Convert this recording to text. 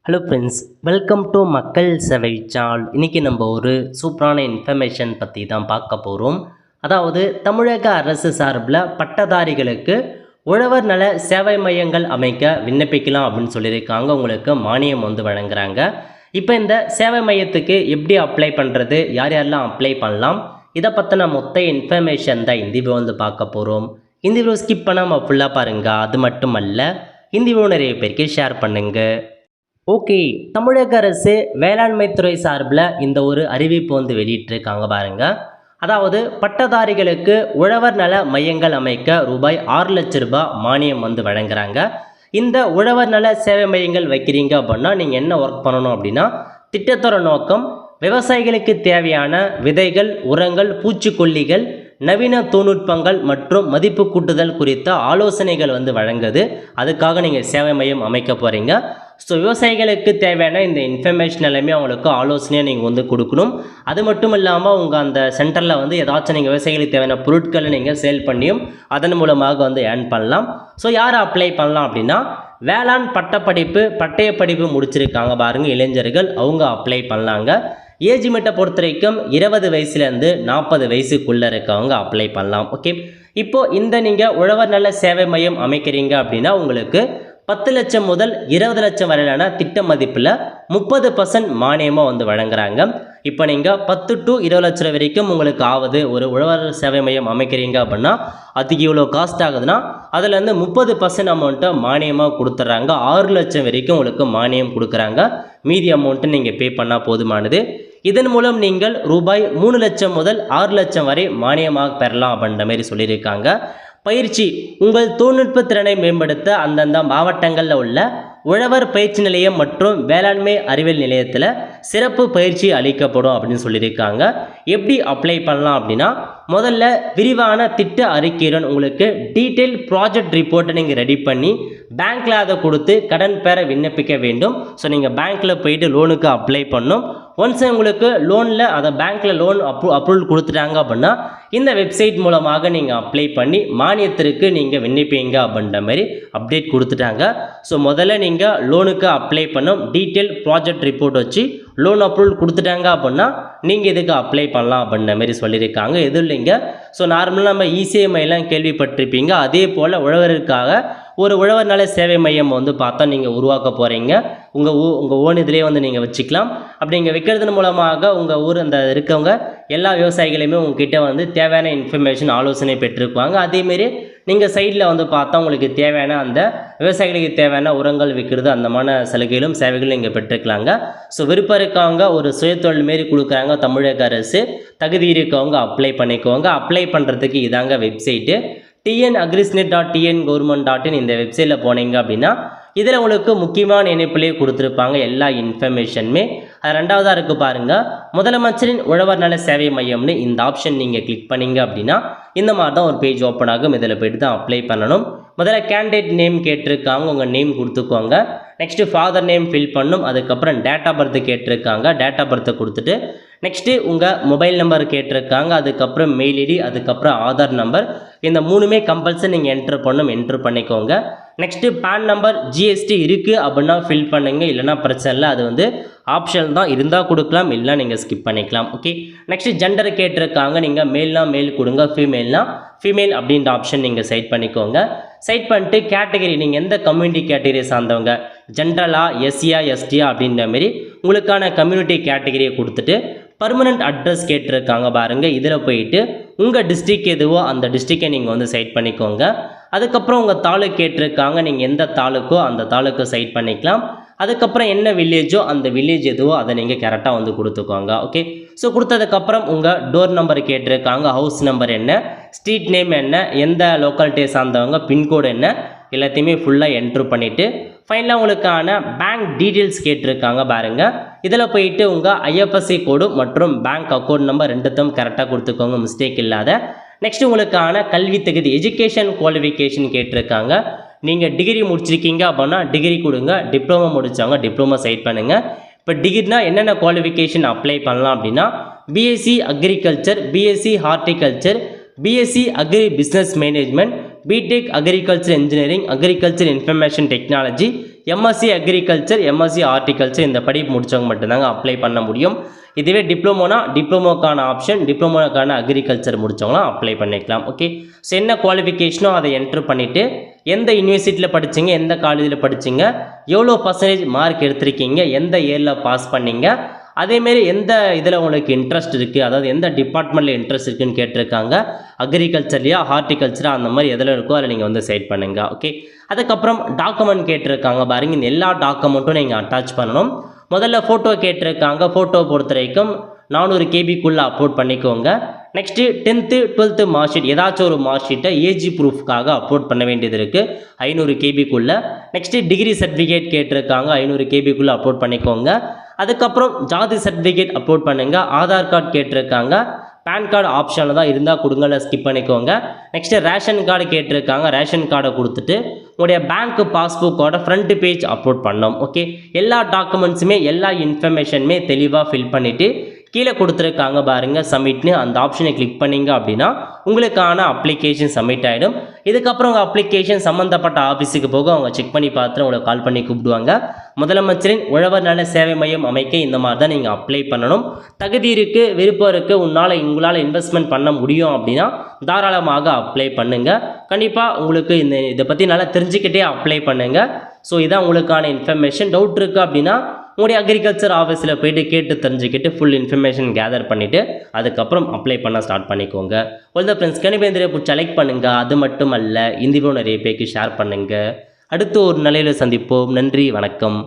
Hello friends, welcome to மக்கள் சேவை channel. இன்றைக்கி நம்ம ஒரு சூப்பரான இன்ஃபர்மேஷன் பற்றி தான் பார்க்க போகிறோம். அதாவது தமிழக அரசு சார்பில் பட்டதாரிகளுக்கு உழவர் நல சேவை மையங்கள் அமைக்க விண்ணப்பிக்கலாம் அப்படின்னு சொல்லியிருக்காங்க. உங்களுக்கு மானியம் வழங்குறாங்க. இப்போ இந்த சேவை மையத்துக்கு எப்படி அப்ளை பண்ணுறது, யார் யாரெல்லாம் அப்ளை பண்ணலாம், இதை பற்றின மொத்த இன்ஃபர்மேஷன் தான் இந்த வீடியோ பார்க்க போகிறோம். இந்த வீடியோ ஸ்கிப் பண்ணாமல் ஃபுல்லாக பாருங்கள். அது மட்டும் அல்ல, இந்த வீடியோ நிறைய பேருக்கு ஷேர் பண்ணுங்கள். ஓகே, தமிழக அரசு வேளாண்மை துறை சார்பில் இந்த ஒரு அறிவிப்பு வெளியிட்டிருக்காங்க பாருங்க. அதாவது பட்டதாரிகளுக்கு உழவர் நல மையங்கள் அமைக்க ரூபாய் 6 லட்சம் ரூபாய் மானியம் வழங்குறாங்க. இந்த உழவர் நல சேவை மையங்கள் வைக்கிறீங்க அப்படின்னா நீங்கள் என்ன ஒர்க் பண்ணணும் அப்படின்னா, திட்டத்தோட நோக்கம் விவசாயிகளுக்கு தேவையான விதைகள், உரங்கள், பூச்சிக்கொல்லிகள், நவீன தொழில்நுட்பங்கள் மற்றும் மதிப்பு கூட்டுதல் குறித்த ஆலோசனைகள் வழங்குது. அதுக்காக நீங்கள் சேவை மையம் அமைக்க போகிறீங்க. ஸோ விவசாயிகளுக்கு தேவையான இந்த இன்ஃபர்மேஷன் எல்லாமே அவங்களுக்கு ஆலோசனையாக நீங்கள் கொடுக்கணும். அது மட்டும் இல்லாமல் உங்கள் அந்த சென்டரில் ஏதாச்சும் நீங்கள் விவசாயிகளுக்கு தேவையான பொருட்களை நீங்கள் சேல் பண்ணியும் அதன் மூலமாக ஏர்ன் பண்ணலாம். ஸோ யார் அப்ளை பண்ணலாம் அப்படின்னா, வேளாண் பட்டப்படிப்பு, பட்டய படிப்பு முடிச்சிருக்காங்க பாருங்கள் இளைஞர்கள், அவங்க அப்ளை பண்ணலாங்க. ஏஜ் லிமிட்டை பொறுத்த வரைக்கும் 20 வயசுலேருந்து 40 வயசுக்குள்ளே இருக்கவங்க அப்ளை பண்ணலாம். ஓகே, இப்போது இந்த நீங்கள் உழவர் நல சேவை மையம் அமைக்கிறீங்க அப்படின்னா உங்களுக்கு 10 லட்சம் முதல் 20 லட்சம் வரையிலான திட்ட மதிப்பில் 30% மானியமாக வழங்குறாங்க. இப்போ நீங்கள் 10 to 20 லட்சம் வரைக்கும் உங்களுக்கு ஆகுது. ஒரு உழவர் சேவை மையம் அமைக்கிறீங்க அப்படின்னா அதுக்கு இவ்வளோ காஸ்ட் ஆகுதுன்னா அதுலேருந்து 30% அமௌண்ட்டை மானியமாக கொடுத்துட்றாங்க. 6 லட்சம் வரைக்கும் உங்களுக்கு மானியம் கொடுக்குறாங்க. மீதி அமௌண்ட்டு நீங்கள் பே பண்ணால் போதுமானது. இதன் மூலம் நீங்கள் ரூபாய் 3 லட்சம் முதல் 6 லட்சம் வரை மானியமாக பெறலாம் அப்படின்ற மாதிரி சொல்லியிருக்காங்க. பயிற்சி, உங்கள் தொழில்நுட்ப திறனை மேம்படுத்த அந்தந்த மாவட்டங்களில் உள்ள உழவர் பயிற்சி நிலையம் மற்றும் வேளாண்மை அறிவியல் நிலையத்தில் சிறப்பு பயிற்சி அளிக்கப்படும் அப்படின்னு சொல்லியிருக்காங்க. எப்படி அப்ளை பண்ணலாம் அப்படின்னா, முதல்ல விரிவான திட்ட அறிக்கையுடன் உங்களுக்கு டீட்டெயில் ப்ராஜெக்ட் ரிப்போர்ட்டை நீங்கள் ரெடி பண்ணி பேங்க்கில் அதை கொடுத்து கடன் பெற விண்ணப்பிக்க வேண்டும். ஸோ நீங்கள் பேங்க்கில் போயிட்டு லோனுக்கு அப்ளை பண்ணணும். ஒன்ஸ் உங்களுக்கு லோனில் அதை பேங்க்கில் லோன் அப்ரூவல் கொடுத்துட்டாங்க அப்படின்னா இந்த வெப்சைட் மூலமாக நீங்கள் அப்ளை பண்ணி மானியத்திற்கு நீங்கள் விண்ணப்பிங்க அப்படின்ற மாதிரி அப்டேட் கொடுத்துட்டாங்க. ஸோ முதல்ல நீங்கள் லோனுக்கு அப்ளை பண்ணும் டீட்டெயில் ப்ராஜெக்ட் ரிப்போர்ட் வச்சு லோன் அப்ரூவல் கொடுத்துட்டாங்க அப்படின்னா நீங்கள் இதுக்கு அப்ளை பண்ணலாம் அப்படின்ற மாதிரி சொல்லியிருக்காங்க. எதுவும் இல்லைங்க. ஸோ நார்மலாக நம்ம இசேஎம்ஐலாம் கேள்விப்பட்டிருப்பீங்க. அதே போல் உழவருக்காக ஒரு உழவர் நல சேவை மையம் பார்த்தா நீங்கள் உருவாக்க போகிறீங்க. உங்கள் ஓன் இதிலே நீங்கள் வச்சுக்கலாம். அப்படி நீங்கள் வைக்கிறதன் மூலமாக உங்கள் ஊர் அந்த இருக்கவங்க எல்லா விவசாயிகளையுமே உங்ககிட்ட தேவையான இன்ஃபர்மேஷன் ஆலோசனை பெற்றிருப்பாங்க. அதேமாரி நீங்கள் சைடில் பார்த்தா உங்களுக்கு தேவையான அந்த விவசாயிகளுக்கு தேவையான உரங்கள் விற்கிறது அந்தமான சலுகைகளும் சேவைகளும் நீங்கள் பெற்றுக்கலாங்க. ஸோ விருப்பம் இருக்கவங்க ஒரு சுயதொழில் மாரி கொடுக்குறாங்க தமிழக அரசு. தகுதி இருக்கவங்க அப்ளை பண்ணிக்கோங்க. அப்ளை பண்ணுறதுக்கு இதாங்க வெப்சைட்டு tnagrisnet.tngovernment.in. இந்த வெப்சைட்டில் போனீங்க அப்படின்னா இதில் உங்களுக்கு முக்கியமான இணைப்புலேயே கொடுத்துருப்பாங்க எல்லா இன்ஃபர்மேஷனுமே. அது ரெண்டாவதாக இருக்குது பாருங்கள், முதலமைச்சரின் உழவர் நல சேவை மையம்னு இந்த ஆப்ஷன் நீங்கள் கிளிக் பண்ணிங்க அப்படின்னா இந்த மாதிரி தான் ஒரு பேஜ் ஓப்பன் ஆகும். இதில் போய்ட்டு தான் அப்ளை பண்ணணும். முதல்ல கேண்டிடேட் நேம் கேட்டிருக்காங்க, உங்கள் நேம் கொடுத்துக்கோங்க. நெக்ஸ்ட்டு ஃபாதர் நேம் ஃபில் பண்ணணும். அதுக்கப்புறம் டேட் ஆஃப் பர்த் கேட்டிருக்காங்க, டேட் ஆஃப் பர்த்தை கொடுத்துட்டு நெக்ஸ்ட்டு உங்கள் மொபைல் நம்பர் கேட்டிருக்காங்க. அதுக்கப்புறம் மெயில் ஐடி, அதுக்கப்புறம் ஆதார் நம்பர், இந்த மூணுமே கம்பல்சரி நீங்கள் என்ட்ரு பண்ணிக்கோங்க. நெக்ஸ்ட்டு பேன் நம்பர், ஜிஎஸ்டி இருக்குது அப்படின்னா ஃபில் பண்ணுங்கள். இல்லைனா பிரச்சனை இல்லை, அது ஆப்ஷன் தான், இருந்தால் கொடுக்கலாம், இல்லை நீங்கள் ஸ்கிப் பண்ணிக்கலாம். ஓகே, நெக்ஸ்ட்டு ஜெண்டர் கேட்டிருக்காங்க. நீங்கள் மேல்னா மேல் கொடுங்க, ஃபீமேல்னா ஃபீமேல் அப்படின்ற ஆப்ஷன் நீங்கள் செட் பண்ணிக்கோங்க. செட் பண்ணிட்டு கேட்டகரி, நீங்கள் எந்த கம்யூனிட்டி கேட்டகரியை சார்ந்தவங்க, ஜென்ரலா, எஸ்சியா, எஸ்டியா அப்படின்ற மாரி உங்களுக்கான கம்யூனிட்டி கேட்டகரியை கொடுத்துட்டு பர்மனண்ட் அட்ரஸ் கேட்டிருக்காங்க பாருங்கள். இதில் போயிட்டு உங்கள் டிஸ்ட்ரிக் எதுவோ அந்த டிஸ்ட்ரிக்கை நீங்கள் செட் பண்ணிக்கோங்க. அதுக்கப்புறம் உங்கள் தாலுக்கு கேட்டிருக்காங்க, நீங்கள் எந்த தாலுக்கோ அந்த தாலுக்கு செட் பண்ணிக்கலாம். அதுக்கப்புறம் என்ன வில்லேஜோ அந்த வில்லேஜ் எதுவோ அதை நீங்கள் கரெக்டாக கொடுத்துக்கோங்க. ஓகே, ஸோ கொடுத்ததுக்கப்புறம் உங்கள் டோர் நம்பர் கேட்டிருக்காங்க, ஹவுஸ் நம்பர் என்ன, ஸ்ட்ரீட் நேம் என்ன, எந்த லோக்காலிட்டியை சார்ந்தவங்க, பின்கோடு என்ன, எல்லாத்தையுமே ஃபுல்லாக என்ட்ரு பண்ணிவிட்டு ஃபைனலாக உங்களுக்கான பேங்க் டீட்டெயில்ஸ் கேட்டிருக்காங்க பாருங்கள். இதில் போயிட்டு உங்கள் ஐஎஃப்எஸ்சி கோடு மற்றும் பேங்க் அக்கௌண்ட் நம்பர் ரெண்டுத்தையும் கரெக்டாக கொடுத்துக்கோங்க, மிஸ்டேக் இல்லாத. நெக்ஸ்ட் உங்களுக்கான கல்வி தகுதி, எஜுகேஷன் குவாலிஃபிகேஷன் கேட்டிருக்காங்க. நீங்கள் டிகிரி முடிச்சிருக்கீங்க அப்படின்னா டிகிரி கொடுங்க, டிப்ளமோ முடித்தவங்க டிப்ளமோ சைட் பண்ணுங்கள். இப்போ டிகிரினா என்னென்ன குவாலிஃபிகேஷன் அப்ளை பண்ணலாம் அப்படின்னா, BSc agriculture, BSc horticulture, BSc agri business management, BTech agriculture engineering, agriculture information technology, MSc agriculture, MSc horticulture இந்த படிப்பு முடித்தவங்க மட்டும்தாங்க அப்ளை பண்ண முடியும். இதுவே டிப்ளமோனா டிப்ளமோக்கான ஆப்ஷன், டிப்ளமோக்கான அக்ரிகல்ச்சர் முடித்தவங்களாம் அப்ளை பண்ணிக்கலாம். ஓகே, ஸோ என்ன குவாலிஃபிகேஷனோ அதை என்ட்ரு பண்ணிவிட்டு எந்த யூனிவர்சிட்டியில் படிச்சிங்க, எந்த காலேஜில் படிச்சிங்க, எவ்வளோ பர்சன்டேஜ் மார்க் எடுத்திருக்கீங்க, எந்த இயரில் பாஸ் பண்ணீங்க, அதேமாரி எந்த இதில் உங்களுக்கு இன்ட்ரெஸ்ட் இருக்குது, அதாவது எந்த டிபார்ட்மெண்ட்டில் இன்ட்ரெஸ்ட் இருக்குதுன்னு கேட்டிருக்காங்க. அக்ரிகல்ச்சர்லையா ஹார்டிகல்ச்சரா அந்த மாதிரி எதில் இருக்கோ அதில் நீங்கள் வந்து செலக்ட் பண்ணுங்கள். ஓகே, அதுக்கப்புறம் டாக்குமெண்ட் கேட்டிருக்காங்க பாருங்கள். இந்த எல்லா டாக்குமெண்ட்டும் நீங்கள் அட்டாச் பண்ணணும். முதல்ல ஃபோட்டோ கேட்டிருக்காங்க. ஃபோட்டோ பொறுத்த வரைக்கும் 400 கேபிக்குள்ளே அப்லோட் பண்ணிக்கோங்க. Next 10th 12th mark sheet, ஏதாச்சும் ஒரு மார்க் ஷீட்டை ஏஜி ப்ரூஃப்காக அப்லோட் பண்ண வேண்டியது இருக்குது 500 கேபிக்குள்ளே. நெக்ஸ்ட்டு டிகிரி சர்டிஃபிகேட் கேட்டிருக்காங்க, 500 கேபிக்குள்ளே அப்லோட் பண்ணிக்கோங்க. அதுக்கப்புறம் ஜாதி சர்டிஃபிகேட் அப்லோட் பண்ணுங்கள். ஆதார் கார்டு கேட்டிருக்காங்க. பேன் கார்டு ஆப்ஷனில் தான் இருந்தால் கொடுங்க, இல்லை ஸ்கிப் பண்ணிக்கோங்க. நெக்ஸ்ட்டு ரேஷன் கார்டு கேட்டிருக்காங்க. ரேஷன் கார்டை கொடுத்துட்டு உங்களுடைய பேங்க் பாஸ்புக்கோட ஃப்ரண்ட் பேஜ் அப்லோட் பண்ணோம். ஓகே, எல்லா டாக்குமெண்ட்ஸுமே எல்லா இன்ஃபர்மேஷனுமே தெளிவாக ஃபில் பண்ணிவிட்டு கீழே கொடுத்துருக்காங்க பாருங்கள் சப்மிட்னு, அந்த ஆப்ஷனை கிளிக் பண்ணிங்க அப்படின்னா உங்களுக்கான அப்ளிகேஷன் சப்மிட் ஆகிடும். இதுக்கப்புறம் உங்கள் அப்ளிகேஷன் சம்மந்தப்பட்ட ஆஃபீஸுக்கு போக அவங்க செக் பண்ணி பார்த்துட்டு உங்களை கால் பண்ணி கூப்பிடுவாங்க. முதலமைச்சரின் உழவர் நல சேவை மையம் அமைக்க இந்த மாதிரி தான் நீங்கள் அப்ளை பண்ணணும். தகுதி இருக்குது, விருப்பம் இருக்குது, உங்களால் இன்வெஸ்ட்மெண்ட் பண்ண முடியும் அப்படின்னா தாராளமாக அப்ளை பண்ணுங்கள். கண்டிப்பாக உங்களுக்கு இதை பற்றி நல்லா தெரிஞ்சுக்கிட்டே அப்ளை பண்ணுங்கள். ஸோ இதான் உங்களுக்கான இன்ஃபர்மேஷன். டவுட் இருக்குது அப்படின்னா உங்களுடைய அக்ரிகல்ச்சர் ஆஃபீஸில் போய்ட்டு கேட்டு தெரிஞ்சுக்கிட்டு ஃபுல் இன்ஃபர்மேஷன் கேதர் பண்ணிவிட்டு அதுக்கப்புறம் அப்ளை பண்ண ஸ்டார்ட் பண்ணிக்கோங்க. உள்ள ஃப்ரெண்ட்ஸ் கணிப்பேந்திர பிடிச்ச லைக் பண்ணுங்கள். அது மட்டும் அல்ல, இந்த வீடியோ நிறைய பேருக்கு ஷேர் பண்ணுங்கள். அடுத்து ஒரு நிலையில் சந்திப்போம். நன்றி, வணக்கம்.